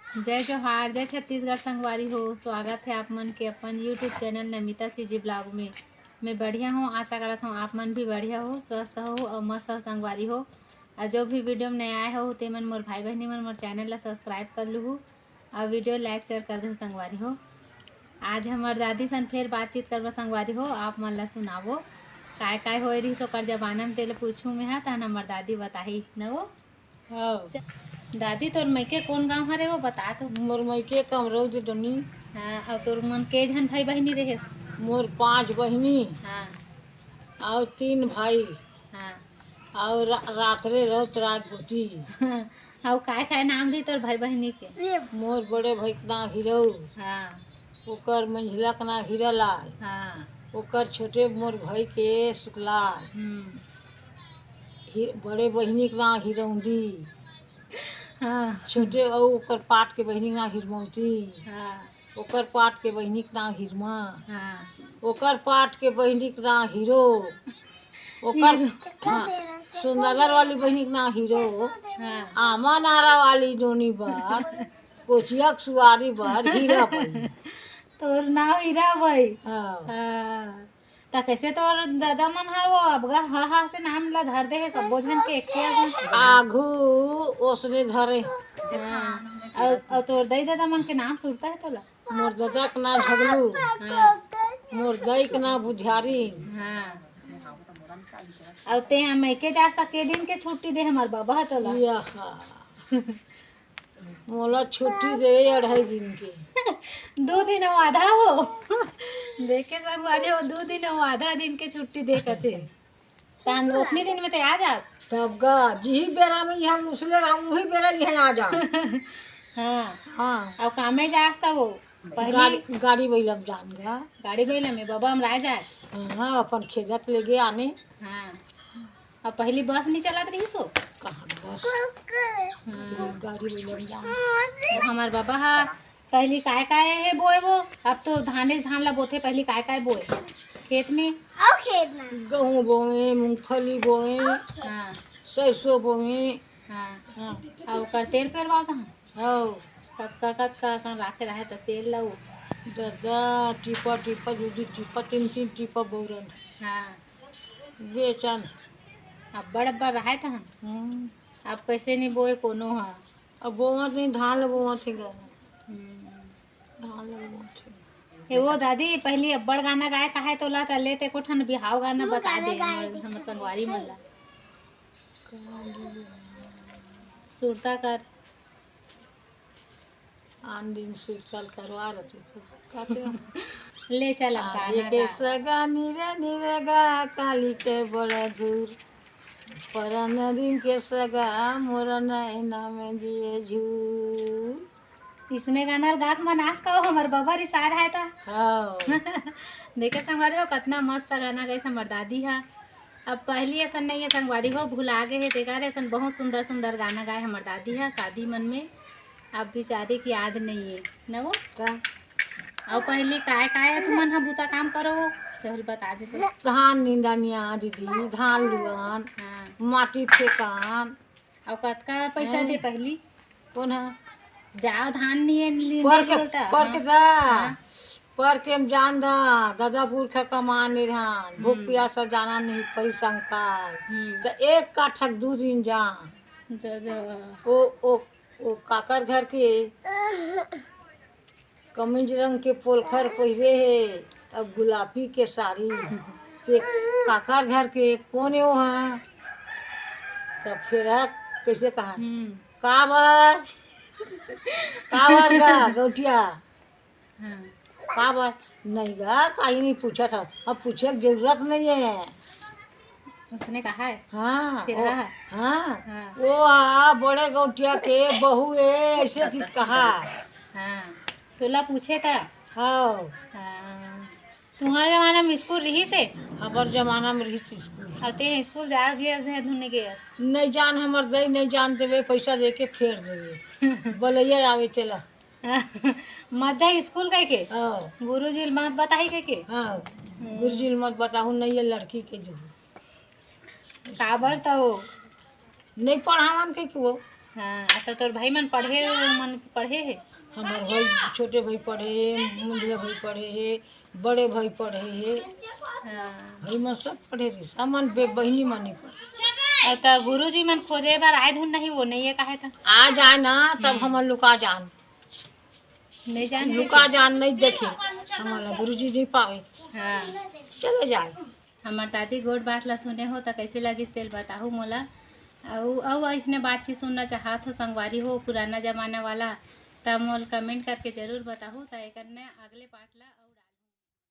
जय जोहार, जय छत्तीसगढ़ संगवारी हो। स्वागत है आप मन के अपन YouTube channel Namita CG blog में। मैं बढ़िया हूँ, आशा करता हूँ आप मन भी बढ़िया हो, स्वस्थ हो और मस्त हो संगवारी हो। और जो भी वीडियो में नया आए हो ते मन मोर भाई बहनी मन मोर चैनल ला सब्सक्राइब कर लूँ और वीडियो लाइक शेयर कर दो संगवारी हो। आज हमार दादी सन फिर बातचीत करवा संगवारी हो, आप मन ला सुनावो काय काय होए रही सो कर जमाना में तेल पूछूँ मैं हा तहन हमार दादी बताही न वो। हाँ। दादी तोर मैके कौन गाँव हरे वो बता तो। मोर मायके कमरौद डनी। हाँ, और तोर मन के झन भाई बहनी रहे। मोर 5 बहिनी हाँ और 3 भाई हाँ और रात्रे रौत रात गोटी। और काय नाम रही तोर भाई बहनी के। मोर बड़े भाई के नाम हीरो, हाँ ओकर मंझिला के नाम हीरालाल, हाँ ओकर छोटे मोर भाई के शुक्लाल, बड़े बहिनी के नाम हिरौंदी, हाँ छोटे और ओकर पाट के बहिनी के नाम हिरमौती, हाँ ओकर पाट के बहिनी के नाम हिरमा, हाँ ओकर पाट के बहिनी के नाम हीरो, ओकर हीरो। हाँ, सुंदर वाली बहिनी के नाम हीरो, हाँ आमा नारा वाली डोनी बार, कोचिया के सुआरी बार हीरा बहिनी। तोर नाम हीरा भाई। हाँ। हाँ ता कैसे तोर दादा मन हा वो अबगा हा हा से नाम ला धर दे है सबो झन के एक आघू ओसने धरे। हाँ और तोर दाई दादा मन के नाम सुनता है तोला। मोर दादा के नाम झगलू, हाँ मोर दाई के नाम बुझारी। हाँ और ते हम मैके जास तक के दिन के छुट्टी दे हमार बाबा है तोला। मोला छुट्टी दे 2.5 दिन के। 2 दिन और आधा हो देखे सब वाले हो 2 दिन और आधा दिन के छुट्टी दे कथे तान उतनी दिन में ते आ जा। तब गा जी बेरा में हम उसले रहूं वही बेरा यहाँ आ जा। हाँ हाँ। और कामे जास तब वो पहली गाड़ी बैलम जान गा। गाड़ी बैला में बाबा हम राय जाए। हाँ अपन खेजत ले गए आने। हाँ और पहली बस नहीं चलत रही सो कहाँ बस गाड़ी बैलम जान। वो हमार बाबा हा पहली काय है बोए वो अब तो धाने धान ला बोथे पहली काय बोए खेत में। गेहूँ बोए, मूंगफली बोए, हाँ सरसों बोए। हाँ हाँ। और कर तेल पेरवा कहाँ हाँ। कक्का राखे रहे तो तेल ला वो। दादा टिपा टिपा दूधी टिपा 3 टिपा बोरन हाँ बेचन। अब्बड़ रहे था अब कैसे नहीं बोए कोनो हा। अब बोवत नहीं धान बोवत है गा। धान बोवत है। ए वो दादी पहली अब्बड़ गाना गाए काहे तोला तले ते को ठन बिहाव गाना बता दे हम संगवारी मन ला सुरता कर आन दिन सुर चल करवा रहे थे काटे। ले चल अब आगे गाना के गा। सगा नीरे नीरे गा काली के बड़ा झूर परन दिन के सगा मोरा नैना में दिए झूर। इसने गाना गा के मनास का हमर बाबा रिसार है ता। हाँ। देखे संगवारी हो कितना मस्त गाना गाइस हमर दादी हा। अब पहली ऐसा नहीं है संगवारी हो भुला गए है देखा ऐसा बहुत सुंदर सुंदर गाना गाए हमर दादी है शादी मन में। अब बेचारे की याद नहीं है न वो। और पहली काय तुमन हा बूता काम करो तो बता दे तो। धान निंदानिया दीदी धान लुआन हाँ माटी फेंकान। और कतका पैसा दे पहली कौन है जाओ धान नहीं पर दे के बोलता। पर के जा हाँ पर के हम जान दा दादापुर का कमान निधान भूख प्यासा जाना नहीं पड़ी संकाल तो 1 काठक 2 दिन जा ओ काकर घर के कमीज रंग के पोलखर पहिरे है अब गुलाबी के साड़ी ते काकर घर के कौन है वो है तब फिर कैसे कहा काबर काबर गा गौटिया हाँ काबर नहीं गा कहीं नहीं पूछा था अब पूछे की जरूरत नहीं है। उसने कहा है। हाँ फिर ओ, हाँ हाँ वो बड़े गौटिया के बहू है ऐसे की कहा। हाँ तोला पूछे था। हाँ तुम्हारे जमाना में स्कूल रही से हमार जमाना में रही स्कूल आते स्कूल जा गया थे धुने गया नहीं जान हमर दई नहीं जान देवे पैसा दे के फेर देवे बोलैया आवे चला। मजा स्कूल कह के हाँ गुरुजी मत बताई के हाँ गुरुजी मत बताहू नहीं है लड़की के जो काबर तो नहीं पढ़ावन के वो हाँ तो तोर भाई मन पढ़े है। हमार भाई छोटे भाई पढ़े है, मुंडिया भाई पढ़े है, बड़े भाई पढ़े है, हाँ भाई मन सब पढ़े रही, सामान बहनी मन नहीं पढ़े। और तो गुरुजी मन खोजे बार आए धुन नहीं वो नहीं है काहे था आ जाए ना तब हम लुका जान, नहीं जान लुका जान नहीं देखे हमारा गुरुजी नहीं पावे, हाँ चले जाए। हमार दादी गोट बात ला सुने हो तो कैसे लगिस तेल बताहू मोला। और ऐसने बातचीत सुनना चाहत हो संगवारी हो पुराना जमाना वाला तब मोल कमेंट करके जरूर बताहू तो एक अगले पार्ट ला।